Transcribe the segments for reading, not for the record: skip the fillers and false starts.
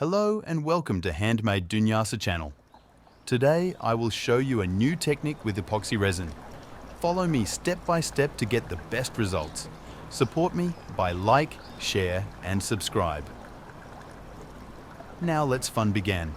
Hello and welcome to Handmade Dunyasa channel. Today I will show you a new technique with epoxy resin. Follow me step by step to get the best results. Support me by like, share and subscribe. Now let's fun begin.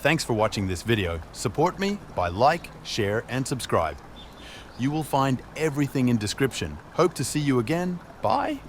Thanks for watching this video. Support me by like, share and subscribe. You will find everything in description. Hope to see you again. Bye.